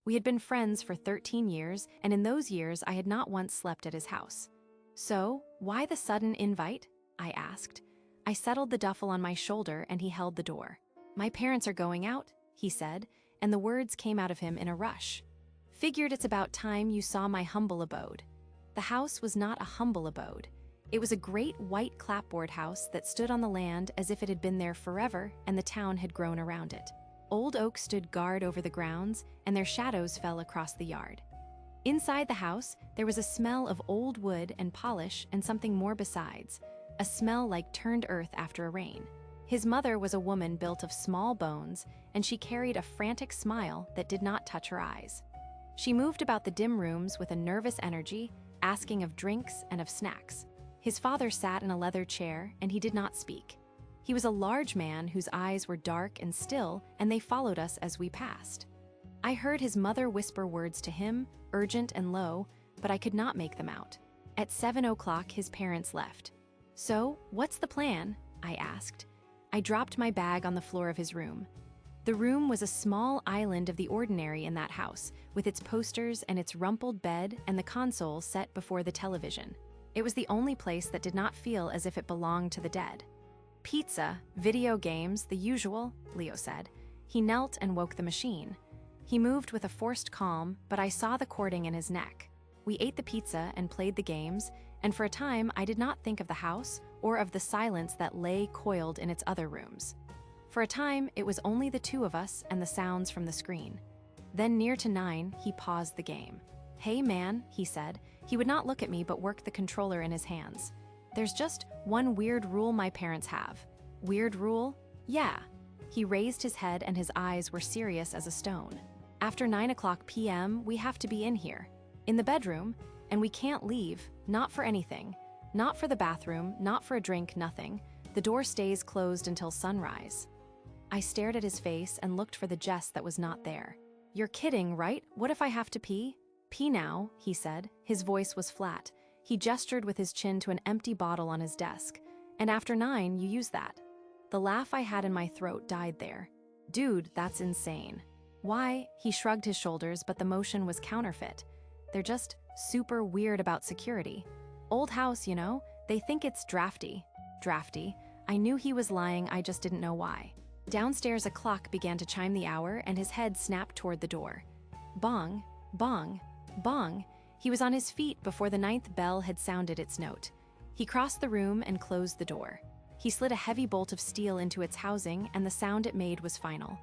We had been friends for 13 years, and in those years I had not once slept at his house. So, why the sudden invite? I asked. I settled the duffel on my shoulder and he held the door. My parents are going out, he said, and the words came out of him in a rush. Figured it's about time you saw my humble abode. The house was not a humble abode. It was a great white clapboard house that stood on the land as if it had been there forever and the town had grown around it. Old oaks stood guard over the grounds, and their shadows fell across the yard. Inside the house, there was a smell of old wood and polish and something more besides, a smell like turned earth after a rain. His mother was a woman built of small bones, and she carried a frantic smile that did not touch her eyes. She moved about the dim rooms with a nervous energy, asking of drinks and of snacks. His father sat in a leather chair, and he did not speak. He was a large man whose eyes were dark and still, and they followed us as we passed. I heard his mother whisper words to him, urgent and low, but I could not make them out. At 7 o'clock, his parents left. "So, what's the plan?" I asked. I dropped my bag on the floor of his room. The room was a small island of the ordinary in that house, with its posters and its rumpled bed and the console set before the television. It was the only place that did not feel as if it belonged to the dead. "Pizza, video games, the usual," Leo said. He knelt and woke the machine. He moved with a forced calm, but I saw the cording in his neck. We ate the pizza and played the games, and for a time I did not think of the house or of the silence that lay coiled in its other rooms. For a time, it was only the two of us and the sounds from the screen. Then near to 9, he paused the game. "Hey man," he said. He would not look at me but worked the controller in his hands. "There's just one weird rule my parents have." "Weird rule?" "Yeah." He raised his head and his eyes were serious as a stone. "After 9 o'clock p.m., we have to be in here. In the bedroom, and we can't leave, not for anything. Not for the bathroom, not for a drink, nothing. The door stays closed until sunrise." I stared at his face and looked for the jest that was not there. "You're kidding, right? What if I have to pee?" "Pee now," he said. His voice was flat. He gestured with his chin to an empty bottle on his desk. "And after 9, you use that." The laugh I had in my throat died there. "Dude, that's insane." "Why?" He shrugged his shoulders, but the motion was counterfeit. "They're just super weird about security. Old house, you know, they think it's drafty." Drafty. I knew he was lying, I just didn't know why. Downstairs a clock began to chime the hour and his head snapped toward the door. Bong, bong, bong. He was on his feet before the 9th bell had sounded its note. He crossed the room and closed the door. He slid a heavy bolt of steel into its housing and the sound it made was final.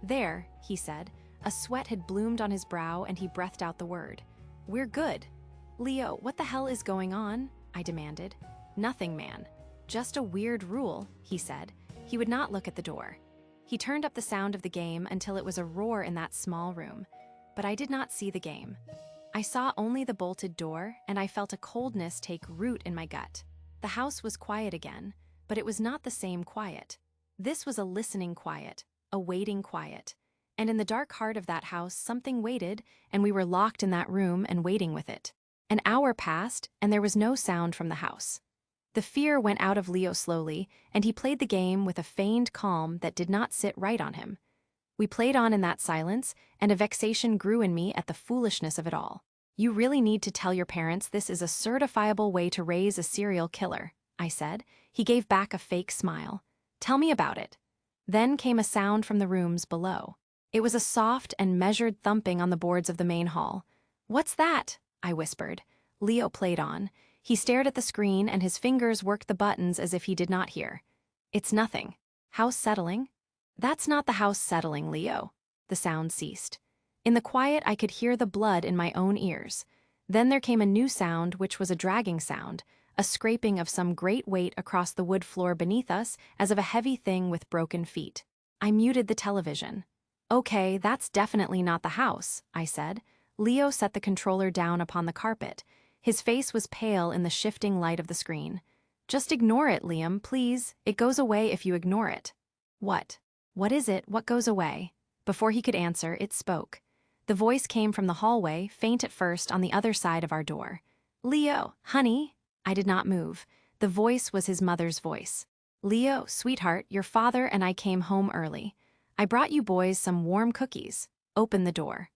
"There," he said. A sweat had bloomed on his brow and he breathed out the word. "We're good." "Leo, what the hell is going on?" I demanded. "Nothing, man. Just a weird rule," he said. He would not look at the door. He turned up the sound of the game until it was a roar in that small room. But I did not see the game. I saw only the bolted door, and I felt a coldness take root in my gut. The house was quiet again, but it was not the same quiet. This was a listening quiet, a waiting quiet. And in the dark heart of that house, something waited, and we were locked in that room and waiting with it. An hour passed, and there was no sound from the house. The fear went out of Leo slowly, and he played the game with a feigned calm that did not sit right on him. We played on in that silence, and a vexation grew in me at the foolishness of it all. "You really need to tell your parents this is a certifiable way to raise a serial killer," I said. He gave back a fake smile. "Tell me about it." Then came a sound from the rooms below. It was a soft and measured thumping on the boards of the main hall. "What's that?" I whispered. Leo played on. He stared at the screen and his fingers worked the buttons as if he did not hear. "It's nothing. House settling?" "That's not the house settling, Leo." The sound ceased. In the quiet, I could hear the blood in my own ears. Then there came a new sound, which was a dragging sound, a scraping of some great weight across the wood floor beneath us as of a heavy thing with broken feet. I muted the television. "Okay, that's definitely not the house," I said. Leo set the controller down upon the carpet. His face was pale in the shifting light of the screen. "Just ignore it, Liam, please. It goes away if you ignore it." "What? What is it? What goes away?" Before he could answer, it spoke. The voice came from the hallway, faint at first, on the other side of our door. "Leo, honey." I did not move. The voice was his mother's voice. "Leo, sweetheart, your father and I came home early. I brought you boys some warm cookies. Open the door."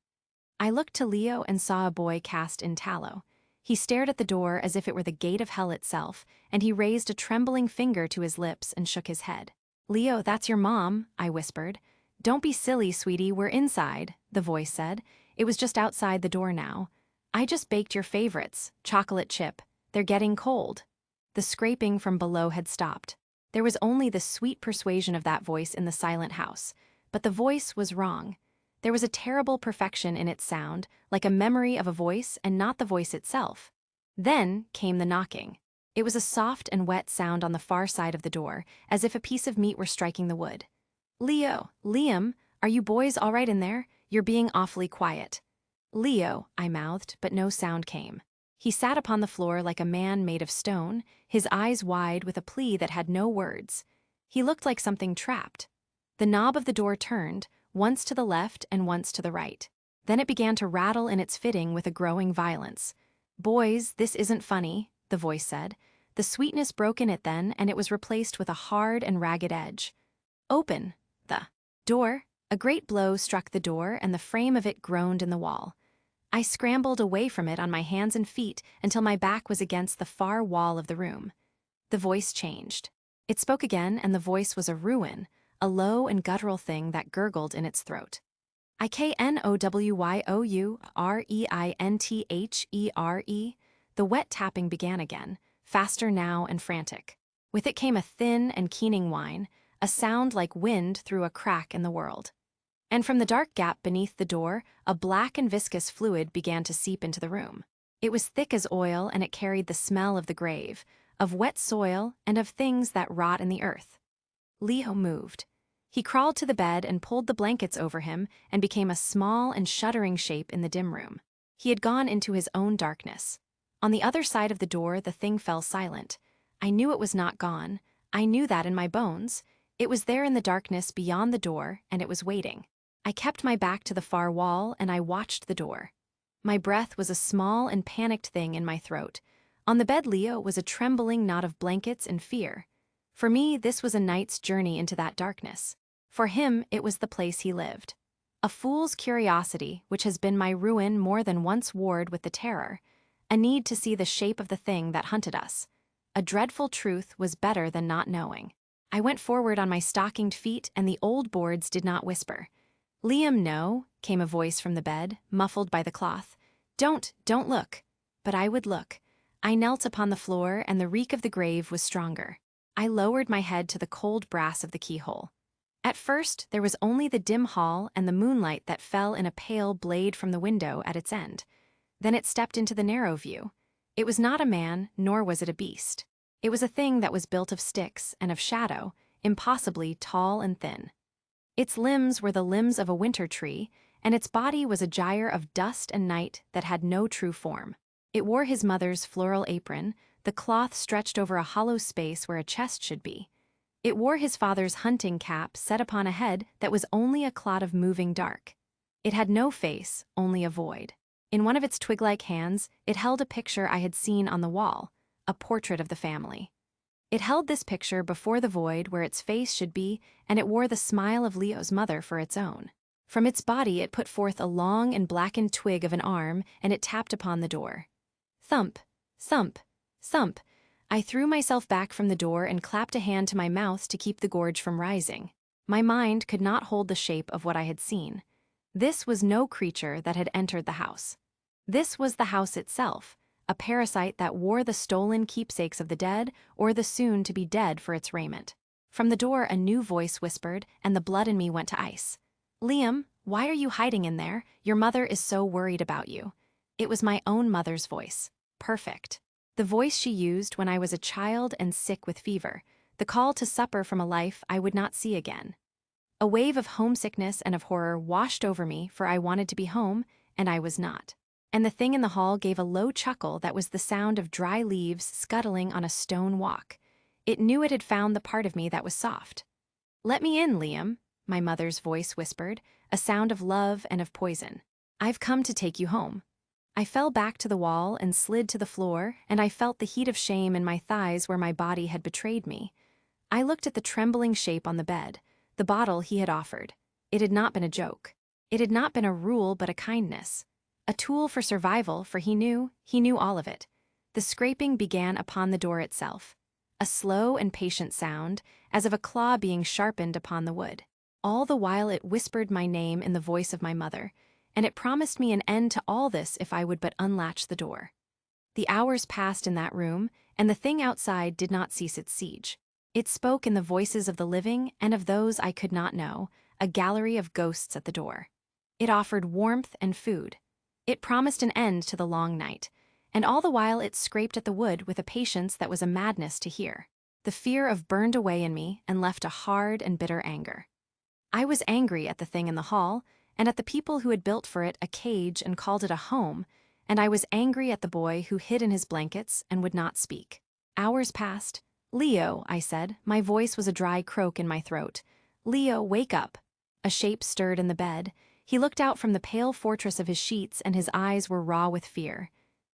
I looked to Leo and saw a boy cast in tallow. He stared at the door as if it were the gate of hell itself, and he raised a trembling finger to his lips and shook his head. "Leo, that's your mom," I whispered. "Don't be silly, sweetie, we're inside," the voice said. It was just outside the door now. "I just baked your favorites, chocolate chip. They're getting cold." The scraping from below had stopped. There was only the sweet persuasion of that voice in the silent house. But the voice was wrong. There was a terrible perfection in its sound, like a memory of a voice and not the voice itself. Then came the knocking. It was a soft and wet sound on the far side of the door, as if a piece of meat were striking the wood. "Leo, Liam, are you boys all right in there? You're being awfully quiet." "Leo," I mouthed, but no sound came. He sat upon the floor like a man made of stone, his eyes wide with a plea that had no words. He looked like something trapped. The knob of the door turned, once to the left and once to the right. Then it began to rattle in its fitting with a growing violence. "Boys, this isn't funny," the voice said. The sweetness broke in it then, and it was replaced with a hard and ragged edge. "Open the door." A great blow struck the door, and the frame of it groaned in the wall. I scrambled away from it on my hands and feet until my back was against the far wall of the room. The voice changed. It spoke again, and the voice was a ruin, a low and guttural thing that gurgled in its throat. "Iknowyourenthere." The wet tapping began again, faster now and frantic. With it came a thin and keening whine, a sound like wind through a crack in the world. And from the dark gap beneath the door, a black and viscous fluid began to seep into the room. It was thick as oil, and it carried the smell of the grave, of wet soil, and of things that rot in the earth. Leo moved. He crawled to the bed and pulled the blankets over him and became a small and shuddering shape in the dim room. He had gone into his own darkness. On the other side of the door, the thing fell silent. I knew it was not gone. I knew that in my bones. It was there in the darkness beyond the door, and it was waiting. I kept my back to the far wall, and I watched the door. My breath was a small and panicked thing in my throat. On the bed Leo was a trembling knot of blankets and fear. For me, this was a night's journey into that darkness. For him, it was the place he lived. A fool's curiosity, which has been my ruin more than once warred with the terror. A need to see the shape of the thing that hunted us. A dreadful truth was better than not knowing. I went forward on my stockinged feet, and the old boards did not whisper. "Liam, no," came a voice from the bed, muffled by the cloth. Don't look." But I would look. I knelt upon the floor, and the reek of the grave was stronger. I lowered my head to the cold brass of the keyhole. At first, there was only the dim hall and the moonlight that fell in a pale blade from the window at its end. Then it stepped into the narrow view. It was not a man, nor was it a beast. It was a thing that was built of sticks and of shadow, impossibly tall and thin. Its limbs were the limbs of a winter tree, and its body was a gyre of dust and night that had no true form. It wore his mother's floral apron, the cloth stretched over a hollow space where a chest should be. It wore his father's hunting cap set upon a head that was only a clot of moving dark. It had no face, only a void. In one of its twig-like hands, it held a picture I had seen on the wall, a portrait of the family. It held this picture before the void where its face should be, and it wore the smile of Leo's mother for its own. From its body it put forth a long and blackened twig of an arm, and it tapped upon the door. Thump, thump, thump. I threw myself back from the door and clapped a hand to my mouth to keep the gorge from rising. My mind could not hold the shape of what I had seen. This was no creature that had entered the house. This was the house itself, a parasite that wore the stolen keepsakes of the dead or the soon-to-be dead for its raiment. From the door a new voice whispered, and the blood in me went to ice. "Liam, why are you hiding in there? Your mother is so worried about you." It was my own mother's voice. Perfect. The voice she used when I was a child and sick with fever, the call to supper from a life I would not see again. A wave of homesickness and of horror washed over me, for I wanted to be home, and I was not. And the thing in the hall gave a low chuckle that was the sound of dry leaves scuttling on a stone walk. It knew it had found the part of me that was soft. "Let me in, Liam," my mother's voice whispered, a sound of love and of poison. "I've come to take you home." I fell back to the wall and slid to the floor, and I felt the heat of shame in my thighs where my body had betrayed me. I looked at the trembling shape on the bed, the bottle he had offered. It had not been a joke. It had not been a rule but a kindness. A tool for survival, for he knew all of it. The scraping began upon the door itself. A slow and patient sound, as of a claw being sharpened upon the wood. All the while it whispered my name in the voice of my mother, and it promised me an end to all this if I would but unlatch the door. The hours passed in that room, and the thing outside did not cease its siege. It spoke in the voices of the living and of those I could not know, a gallery of ghosts at the door. It offered warmth and food. It promised an end to the long night, and all the while it scraped at the wood with a patience that was a madness to hear. The fear of burned away in me and left a hard and bitter anger. I was angry at the thing in the hall, and at the people who had built for it a cage and called it a home, and I was angry at the boy who hid in his blankets and would not speak. Hours passed. "Leo," I said. My voice was a dry croak in my throat. "Leo, wake up." A shape stirred in the bed. He looked out from the pale fortress of his sheets, and his eyes were raw with fear.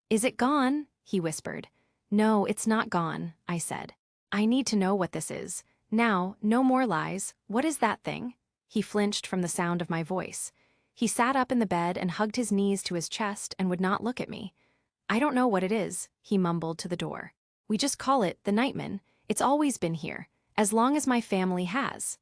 "Is it gone?" he whispered. "No, it's not gone," I said. "I need to know what this is. Now, no more lies. What is that thing?" He flinched from the sound of my voice. He sat up in the bed and hugged his knees to his chest and would not look at me. "I don't know what it is," he mumbled to the door. "We just call it the Nightman. It's always been here, as long as my family has."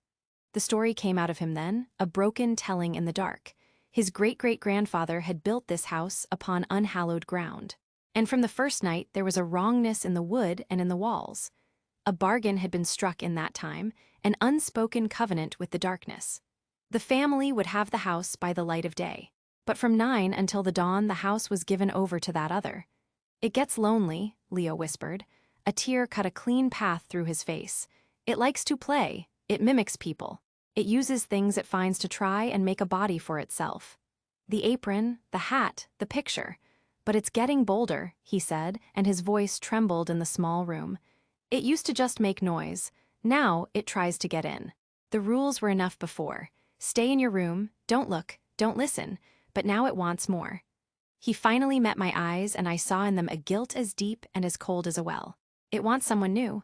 The story came out of him then, a broken telling in the dark. His great-great-grandfather had built this house upon unhallowed ground. And from the first night there was a wrongness in the wood and in the walls. A bargain had been struck in that time, an unspoken covenant with the darkness. The family would have the house by the light of day. But from 9 until the dawn the house was given over to that other. "It gets lonely," Leo whispered. A tear cut a clean path through his face. "It likes to play. It mimics people. It uses things it finds to try and make a body for itself. The apron, the hat, the picture. But it's getting bolder," he said, and his voice trembled in the small room. "It used to just make noise. Now it tries to get in. The rules were enough before. Stay in your room, don't look, don't listen, but now it wants more." He finally met my eyes, and I saw in them a guilt as deep and as cold as a well. It wants someone new.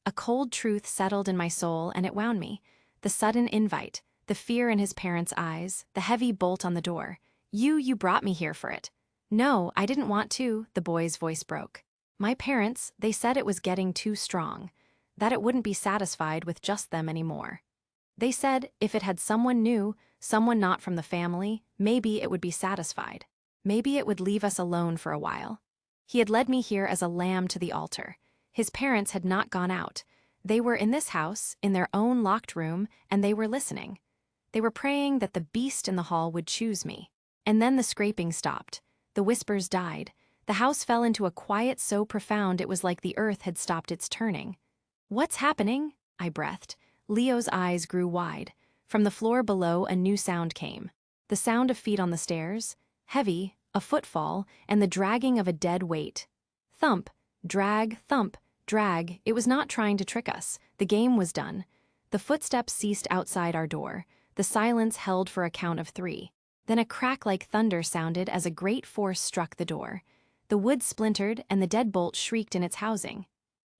A cold truth settled in my soul, and it wound me. The sudden invite, the fear in his parents' eyes, the heavy bolt on the door. You brought me here for it." "No, I didn't want to," the boy's voice broke. "My parents, they said it was getting too strong, that it wouldn't be satisfied with just them anymore. They said if it had someone new, someone not from the family, maybe it would be satisfied. Maybe it would leave us alone for a while." He had led me here as a lamb to the altar. His parents had not gone out. They were in this house, in their own locked room, and they were listening. They were praying that the beast in the hall would choose me. And then the scraping stopped. The whispers died. The house fell into a quiet so profound it was like the earth had stopped its turning. "What's happening?" I breathed. Leo's eyes grew wide. From the floor below a new sound came. The sound of feet on the stairs, heavy, a footfall, and the dragging of a dead weight. Thump, drag, thump, drag. It was not trying to trick us. The game was done. The footsteps ceased outside our door. The silence held for a count of 3. Then a crack like thunder sounded as a great force struck the door. The wood splintered, and the deadbolt shrieked in its housing.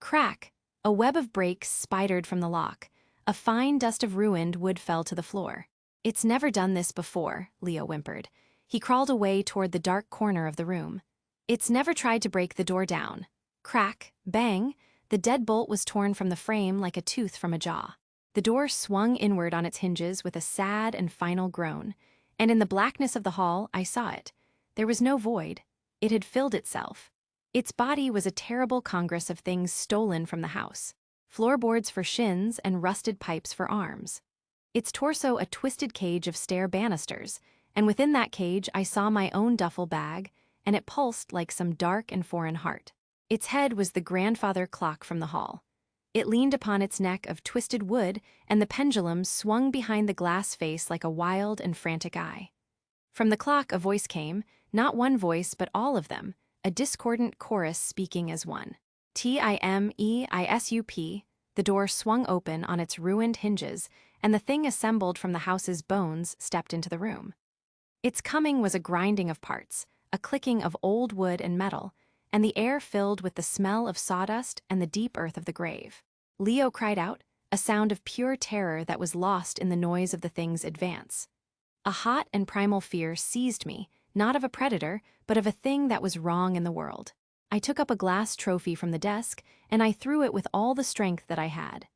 Crack! A web of breaks spidered from the lock. A fine dust of ruined wood fell to the floor. "It's never done this before," Leo whimpered. He crawled away toward the dark corner of the room. "It's never tried to break the door down." Crack, bang! The deadbolt was torn from the frame like a tooth from a jaw. The door swung inward on its hinges with a sad and final groan. And in the blackness of the hall, I saw it. There was no void. It had filled itself. Its body was a terrible congress of things stolen from the house. Floorboards for shins and rusted pipes for arms. Its torso a twisted cage of stair banisters, and within that cage I saw my own duffel bag, and it pulsed like some dark and foreign heart. Its head was the grandfather clock from the hall. It leaned upon its neck of twisted wood, and the pendulum swung behind the glass face like a wild and frantic eye. From the clock a voice came, not one voice but all of them, a discordant chorus speaking as one. "Timeisup." The door swung open on its ruined hinges, and the thing assembled from the house's bones stepped into the room. Its coming was a grinding of parts, a clicking of old wood and metal, and the air filled with the smell of sawdust and the deep earth of the grave. Leo cried out, a sound of pure terror that was lost in the noise of the thing's advance. A hot and primal fear seized me, not of a predator, but of a thing that was wrong in the world. I took up a glass trophy from the desk, and I threw it with all the strength that I had.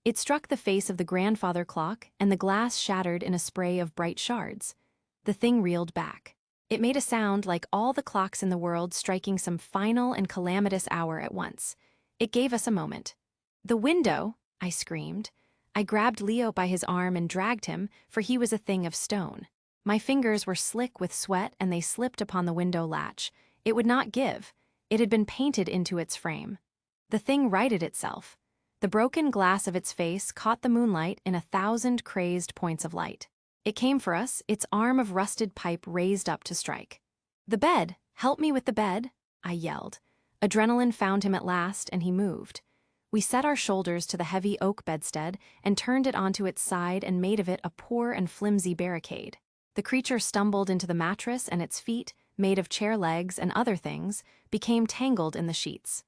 It struck the face of the grandfather clock, and the glass shattered in a spray of bright shards. The thing reeled back. It made a sound like all the clocks in the world striking some final and calamitous hour at once. It gave us a moment. "The window!" I screamed. I grabbed Leo by his arm and dragged him, for he was a thing of stone. My fingers were slick with sweat and they slipped upon the window latch. It would not give. It had been painted into its frame. The thing righted itself. The broken glass of its face caught the moonlight in 1,000 crazed points of light. It came for us, its arm of rusted pipe raised up to strike. "The bed! Help me with the bed!" I yelled. Adrenaline found him at last, and he moved. We set our shoulders to the heavy oak bedstead and turned it onto its side and made of it a poor and flimsy barricade. The creature stumbled into the mattress, and its feet, made of chair legs and other things, became tangled in the sheets.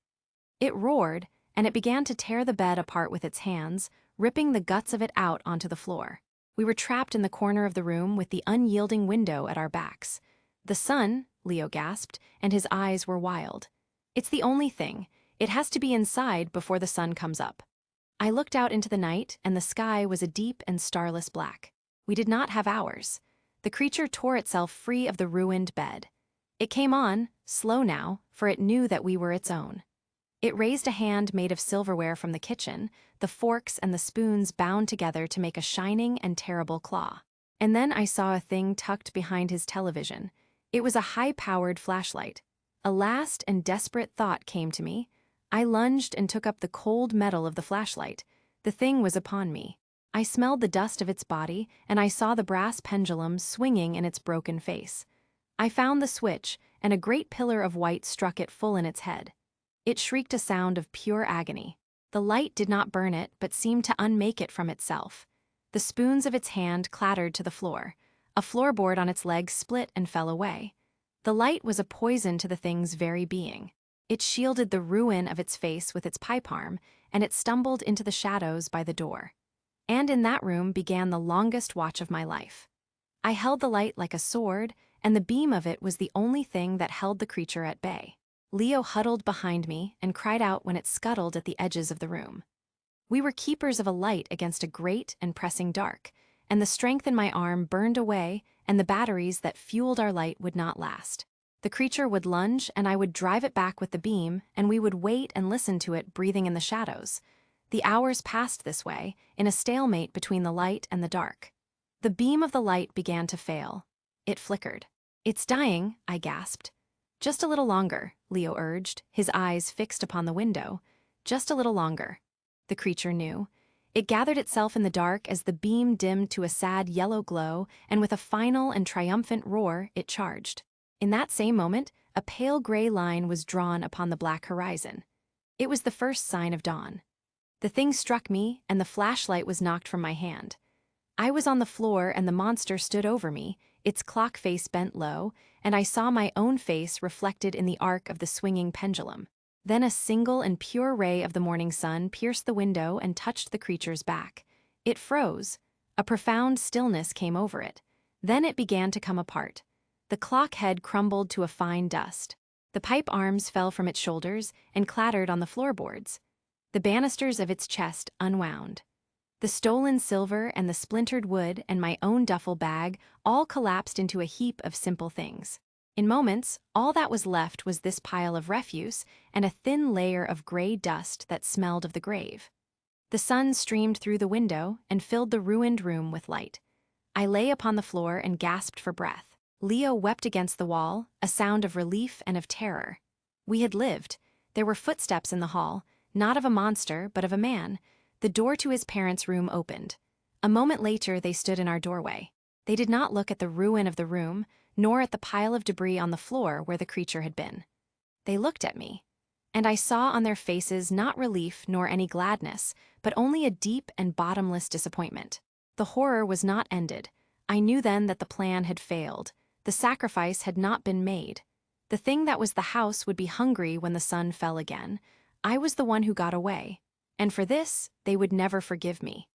It roared, and it began to tear the bed apart with its hands, ripping the guts of it out onto the floor. We were trapped in the corner of the room with the unyielding window at our backs. "The sun," Leo gasped, and his eyes were wild. "It's the only thing. It has to be inside before the sun comes up." I looked out into the night, and the sky was a deep and starless black. We did not have hours. The creature tore itself free of the ruined bed. It came on, slow now, for it knew that we were its own. It raised a hand made of silverware from the kitchen, the forks and the spoons bound together to make a shining and terrible claw. And then I saw a thing tucked behind his television. It was a high-powered flashlight. A last and desperate thought came to me. I lunged and took up the cold metal of the flashlight. The thing was upon me. I smelled the dust of its body, and I saw the brass pendulum swinging in its broken face. I found the switch, and a great pillar of white struck it full in its head. It shrieked a sound of pure agony. The light did not burn it, but seemed to unmake it from itself. The spoons of its hand clattered to the floor. A floorboard on its legs split and fell away. The light was a poison to the thing's very being. It shielded the ruin of its face with its pipe arm, and it stumbled into the shadows by the door. And in that room began the longest watch of my life. I held the light like a sword, and the beam of it was the only thing that held the creature at bay. Leo huddled behind me and cried out when it scuttled at the edges of the room. We were keepers of a light against a great and pressing dark, and the strength in my arm burned away, and the batteries that fueled our light would not last. The creature would lunge, and I would drive it back with the beam, and we would wait and listen to it breathing in the shadows. The hours passed this way, in a stalemate between the light and the dark. The beam of the light began to fail. It flickered. "It's dying," I gasped. "Just a little longer," Leo urged, his eyes fixed upon the window. "Just a little longer." The creature knew. It gathered itself in the dark as the beam dimmed to a sad yellow glow, and with a final and triumphant roar, it charged. In that same moment, a pale gray line was drawn upon the black horizon. It was the first sign of dawn. The thing struck me, and the flashlight was knocked from my hand. I was on the floor, and the monster stood over me, its clock face bent low, and I saw my own face reflected in the arc of the swinging pendulum. Then a single and pure ray of the morning sun pierced the window and touched the creature's back. It froze. A profound stillness came over it. Then it began to come apart. The clock head crumbled to a fine dust. The pipe arms fell from its shoulders and clattered on the floorboards. The banisters of its chest unwound. The stolen silver and the splintered wood and my own duffel bag all collapsed into a heap of simple things. In moments, all that was left was this pile of refuse and a thin layer of gray dust that smelled of the grave. The sun streamed through the window and filled the ruined room with light. I lay upon the floor and gasped for breath. Leo wept against the wall, a sound of relief and of terror. We had lived. There were footsteps in the hall, not of a monster, but of a man. The door to his parents' room opened. A moment later, they stood in our doorway. They did not look at the ruin of the room, nor at the pile of debris on the floor where the creature had been. They looked at me, and I saw on their faces not relief nor any gladness, but only a deep and bottomless disappointment. The horror was not ended. I knew then that the plan had failed. The sacrifice had not been made. The thing that was the house would be hungry when the sun fell again. I was the one who got away. And for this, they would never forgive me.